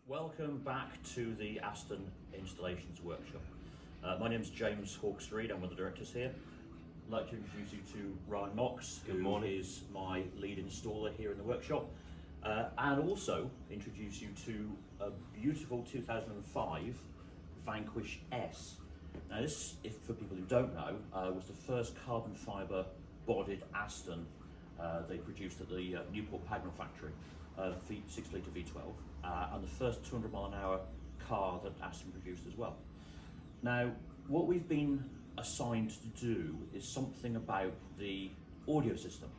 Welcome back to the Aston Installations Workshop. My name is James Hawkes-Reid, I'm one of the directors here. I'd like to introduce you to Ryan Knox, who is my lead installer here in the workshop, and also introduce you to a beautiful 2005 Vanquish S. Now this, for people who don't know, was the first carbon fibre bodied Aston they produced at the Newport Pagnell factory, 6 litre V12, and the first 200 mile an hour car that Aston produced as well. Now, what we've been assigned to do is something about the audio system.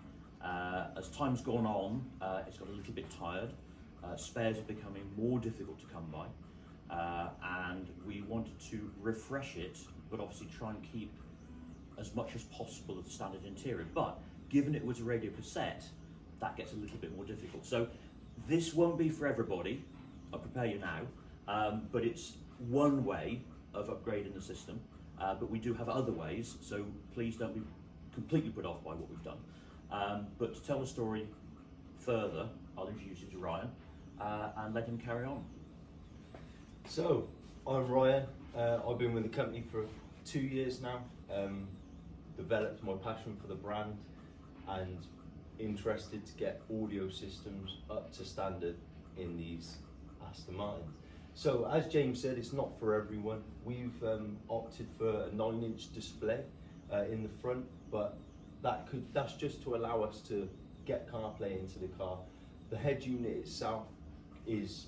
As time's gone on, it's got a little bit tired, spares are becoming more difficult to come by, and we wanted to refresh it, but obviously try and keep as much as possible of the standard interior. But given it was a radio cassette, that gets a little bit more difficult. So this won't be for everybody, I'll prepare you now, but it's one way of upgrading the system, but we do have other ways, so please don't be completely put off by what we've done. But to tell the story further, I'll introduce you to Ryan and let him carry on. So, I'm Ryan. I've been with the company for 2 years now. Developed my passion for the brand and interested to get audio systems up to standard in these Aston Martins. So, as James said, it's not for everyone. We've opted for a 9-inch display in the front, but that's just to allow us to get CarPlay into the car. The head unit itself is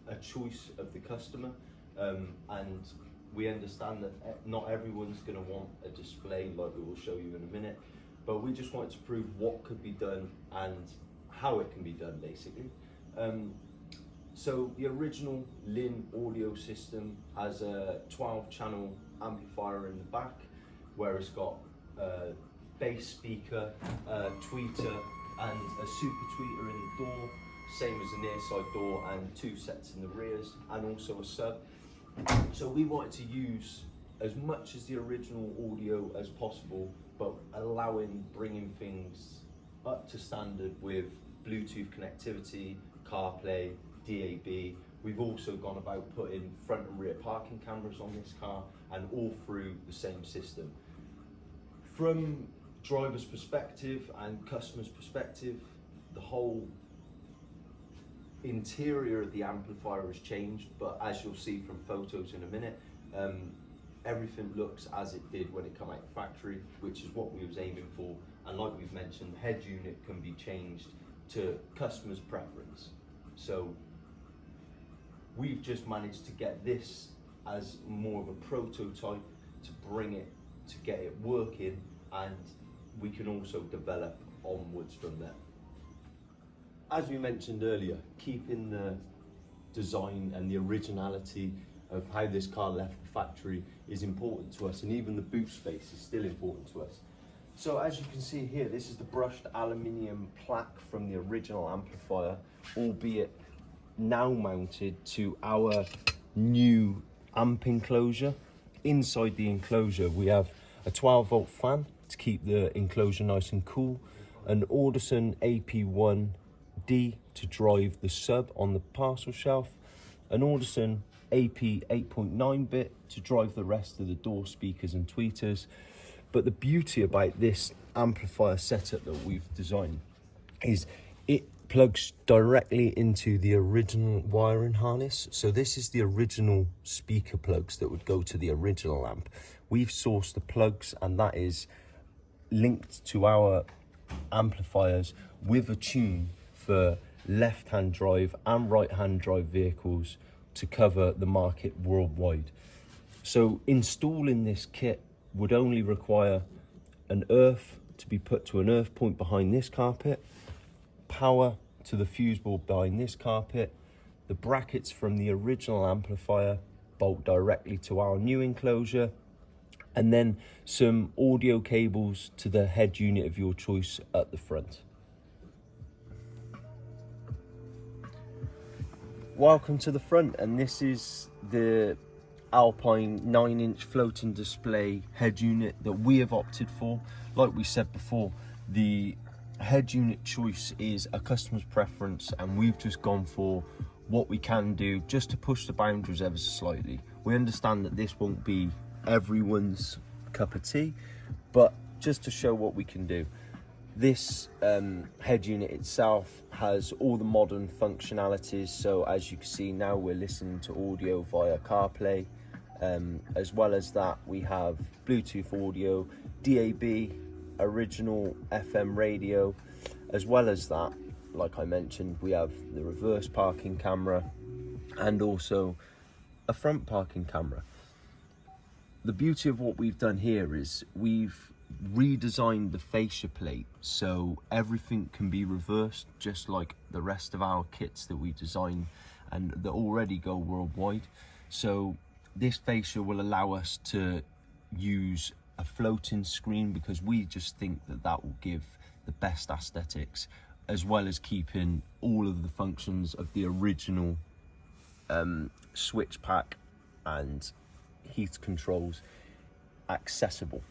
a choice of the customer, and we understand that not everyone's going to want a display like we will show you in a minute, but we just wanted to prove what could be done and how it can be done, basically. So the original Linn audio system has a 12-channel amplifier in the back, where it's got a bass speaker, a tweeter, and a super tweeter in the door, same as the near side door, and 2 sets in the rears, and also a sub. So we wanted to use as much as the original audio as possible, but bringing things up to standard with Bluetooth connectivity, CarPlay, DAB. We've also gone about putting front and rear parking cameras on this car, and all through the same system. From driver's perspective and customer's perspective, the whole interior of the amplifier has changed, but as you'll see from photos in a minute, everything looks as it did when it came out of the factory, which is what we was aiming for. And like we've mentioned, the head unit can be changed to customer's preference. So we've just managed to get this as more of a prototype to bring it, to get it working, and we can also develop onwards from there. As we mentioned earlier, keeping the design and the originality of how this car left the factory is important to us, and even the boot space is still important to us. So as you can see here, this is the brushed aluminium plaque from the original amplifier, albeit now mounted to our new amp enclosure. Inside the enclosure we have a 12-volt fan to keep the enclosure nice and cool, an Audison AP1D to drive the sub on the parcel shelf, an Audison AP 8.9-bit to drive the rest of the door speakers and tweeters. But the beauty about this amplifier setup that we've designed is it plugs directly into the original wiring harness. So this is the original speaker plugs that would go to the original amp. We've sourced the plugs, and that is linked to our amplifiers with a tune for left-hand drive and right-hand drive vehicles to cover the market worldwide. So installing this kit would only require an earth to be put to an earth point behind this carpet, power to the fuse board behind this carpet, the brackets from the original amplifier bolt directly to our new enclosure, and then some audio cables to the head unit of your choice at the front. Welcome to the front, and this is the Alpine 9-inch floating display head unit that we have opted for. Like we said before, the head unit choice is a customer's preference, and we've just gone for what we can do just to push the boundaries ever so slightly. We understand that this won't be everyone's cup of tea, but just to show what we can do. This head unit itself has all the modern functionalities, so as you can see now we're listening to audio via CarPlay. As well as that, we have Bluetooth audio, DAB, original FM radio. As well as that, like I mentioned, we have the reverse parking camera and also a front parking camera. The beauty of what we've done here is we've redesigned the fascia plate so everything can be reversed, just like the rest of our kits that we design and that already go worldwide. So this fascia will allow us to use a floating screen because we just think that that will give the best aesthetics, as well as keeping all of the functions of the original switch pack and heat controls accessible.